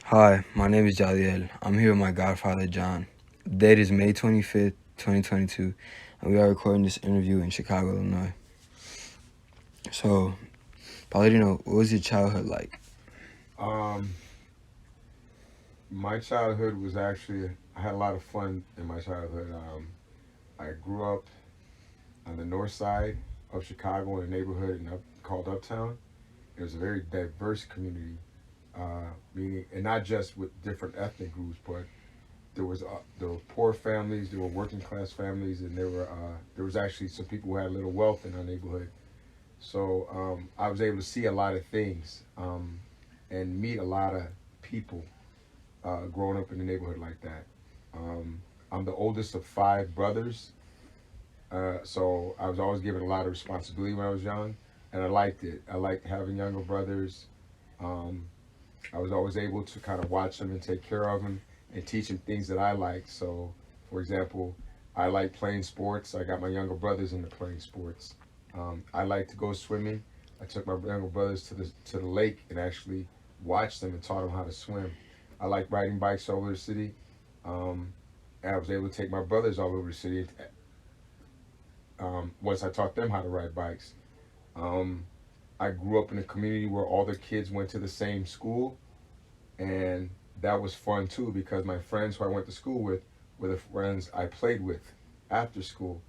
Hi, my name is Jadiel. I'm here with my Godfather, John. The date is May 25th, 2022, and we are recording this interview in Chicago, Illinois. So, Paladino, what was your childhood like? Um, my childhood was actually I had a lot of fun in my childhood. I grew up on the north side of Chicago in a neighborhood called Uptown. It was a very diverse community, meaning and not just with different ethnic groups, but there were poor families, there were working class families, and there was actually some people who had a little wealth in our neighborhood. So I was able to see a lot of things and meet a lot of people growing up in a neighborhood like that. I'm the oldest of five brothers, so I was always given a lot of responsibility when I was young, and I liked it. I liked having younger brothers. Um, I was always able to kind of watch them and take care of them and teach them things that I liked. So, for example, I like playing sports. I got my younger brothers into playing sports. I like to go swimming. I took my younger brothers to the lake and actually watched them and taught them how to swim. I like riding bikes all over the city. Um, and I was able to take my brothers all over the city once I taught them how to ride bikes. Um, I grew up in a community where all the kids went to the same school, and that was fun too because my friends who I went to school with were the friends I played with after school.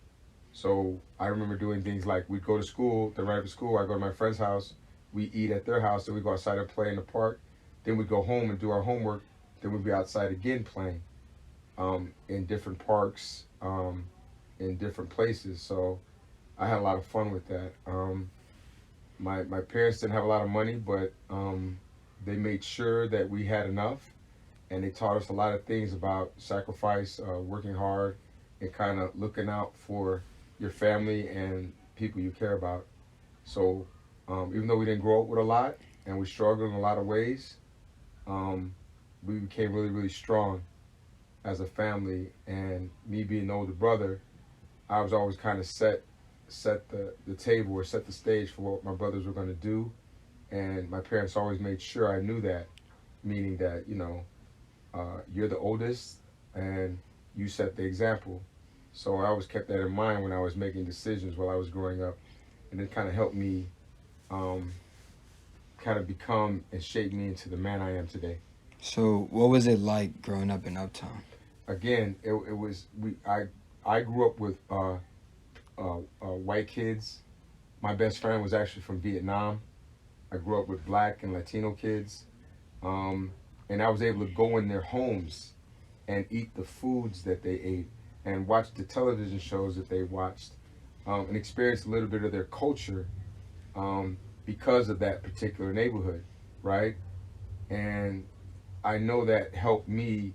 So I remember doing things like we'd go to school, then right after school, I go to my friend's house, we eat at their house, then we go outside and play in the park, then we'd go home and do our homework, then we'd be outside again playing in different parks, in different places. So I had a lot of fun with that. My parents didn't have a lot of money, but they made sure that we had enough, and they taught us a lot of things about sacrifice, working hard, and kind of looking out for your family and people you care about. So even though we didn't grow up with a lot and we struggled in a lot of ways, um, we became really, really strong as a family. And me being the older brother, I was always kind of set the table or set the stage for what my brothers were going to do. And my parents always made sure I knew that, meaning that, you're the oldest and you set the example. So I always kept that in mind when I was making decisions while I was growing up. And it kind of helped me um, kind of become and shape me into the man I am today. So, what was it like growing up in Uptown? Again, it was, I grew up with white kids. My best friend was actually from Vietnam. I grew up with black and Latino kids. Um, and I was able to go in their homes and eat the foods that they ate and watch the television shows that they watched and experience a little bit of their culture um, because of that particular neighborhood, right? And I know that helped me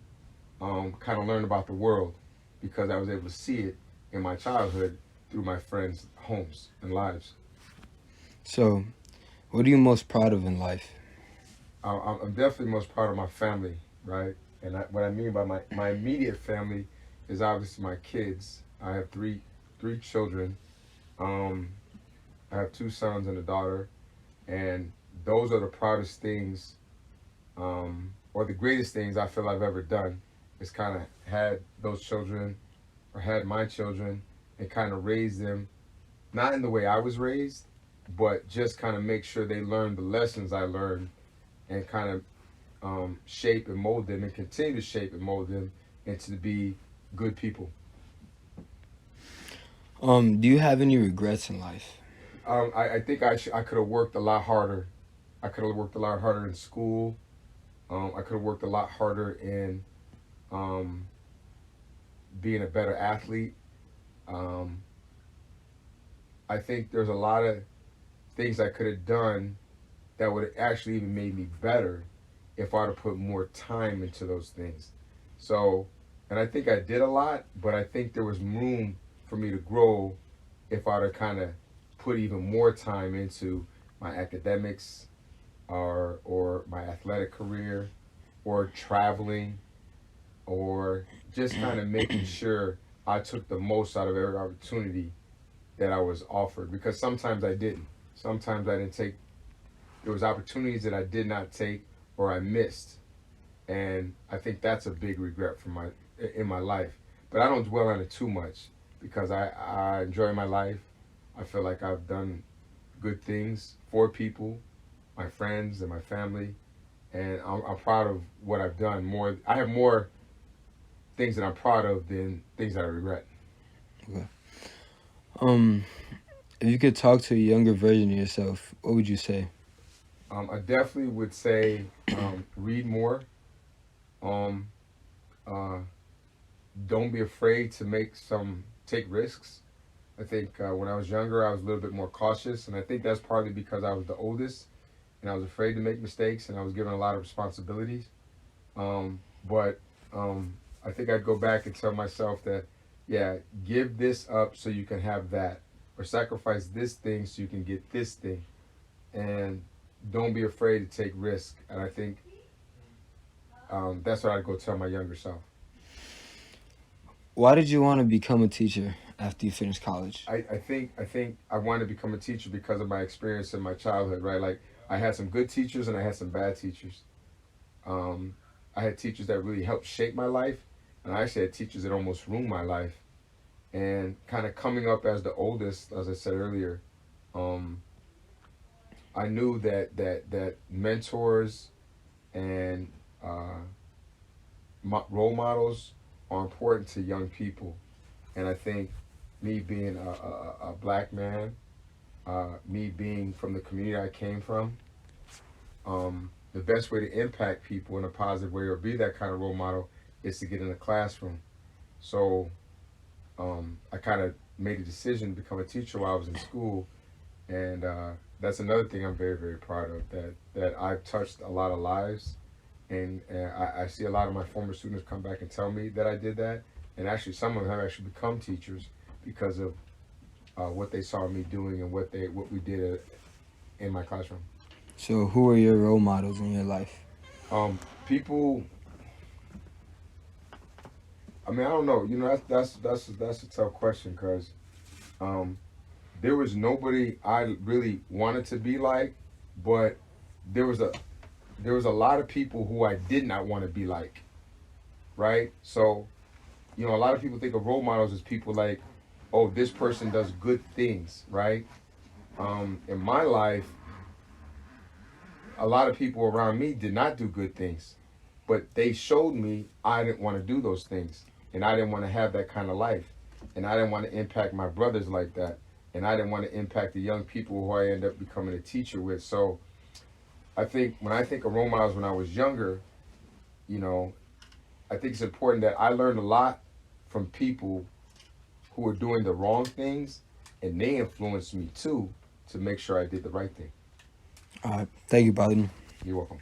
kind of learn about the world because I was able to see it in my childhood through my friends' homes and lives. So, what are you most proud of in life? I'm definitely most proud of my family, right? And what I mean by my immediate family is obviously my kids. I have three children. Um, I have two sons and a daughter, and those are the proudest things, or the greatest things I feel I've ever done. Is kind of had those children, or had my children, and kind of raised them, not in the way I was raised, but just kind of make sure they learn the lessons I learned, and kind of shape and mold them, and continue to shape and mold them into be good people. Do you have any regrets in life? I think I could have worked a lot harder. I could have worked a lot harder in school. I could have worked a lot harder in um, being a better athlete. Um, I think there's a lot of things I could have done that would have actually even made me better if I'd have put more time into those things. So, and I think I did a lot, but I think there was room for me to grow if I'd have kind of put even more time into my academics or my athletic career or traveling or just kind of making sure I took the most out of every opportunity that I was offered because sometimes I didn't. Sometimes I didn't take there was opportunities that I did not take or I missed. and I think that's a big regret in my life. But I don't dwell on it too much because I enjoy my life. I feel like I've done good things for people, my friends and my family, and I'm proud of what I've done. I have more things that I'm proud of than things that I regret. Okay. If you could talk to a younger version of yourself, what would you say? I definitely would say read more. Um, uh, don't be afraid to take risks. I think when I was younger, I was a little bit more cautious, and I think that's partly because I was the oldest, and I was afraid to make mistakes, and I was given a lot of responsibilities. But I think I'd go back and tell myself that, yeah, give this up so you can have that, or sacrifice this thing so you can get this thing, and don't be afraid to take risk. And I think that's what I'd go tell my younger self. Why did you want to become a teacher after you finished college? I think I wanted to become a teacher because of my experience in my childhood, right? Like I had some good teachers and I had some bad teachers. Um, I had teachers that really helped shape my life, and I actually had teachers that almost ruined my life. And kind of coming up as the oldest, as I said earlier, um, I knew that mentors and uh, role models are important to young people. And I think me being a black man, me being from the community I came from, the best way to impact people in a positive way or be that kind of role model is to get in a classroom. So I kind of made a decision to become a teacher while I was in school, and that's another thing I'm very very proud of, that I've touched a lot of lives, and I see a lot of my former students come back and tell me that I did that, and actually some of them have actually become teachers because of what they saw me doing and what we did in my classroom. So, who are your role models in your life? People, I mean, I don't know. You know, that's a tough question because um, there was nobody I really wanted to be like, but there was a there was a lot of people who I did not want to be like, right? So, you know, a lot of people think of role models as people like, oh, this person does good things, right? In my life, a lot of people around me did not do good things, but they showed me I didn't want to do those things, and I didn't want to have that kind of life, and I didn't want to impact my brothers like that, and I didn't want to impact the young people who I end up becoming a teacher with. So I think when I think of role models when I was younger, you know, I think it's important that I learned a lot from people who were doing the wrong things, and they influenced me too to make sure I did the right thing. Thank you, Biden. You're welcome.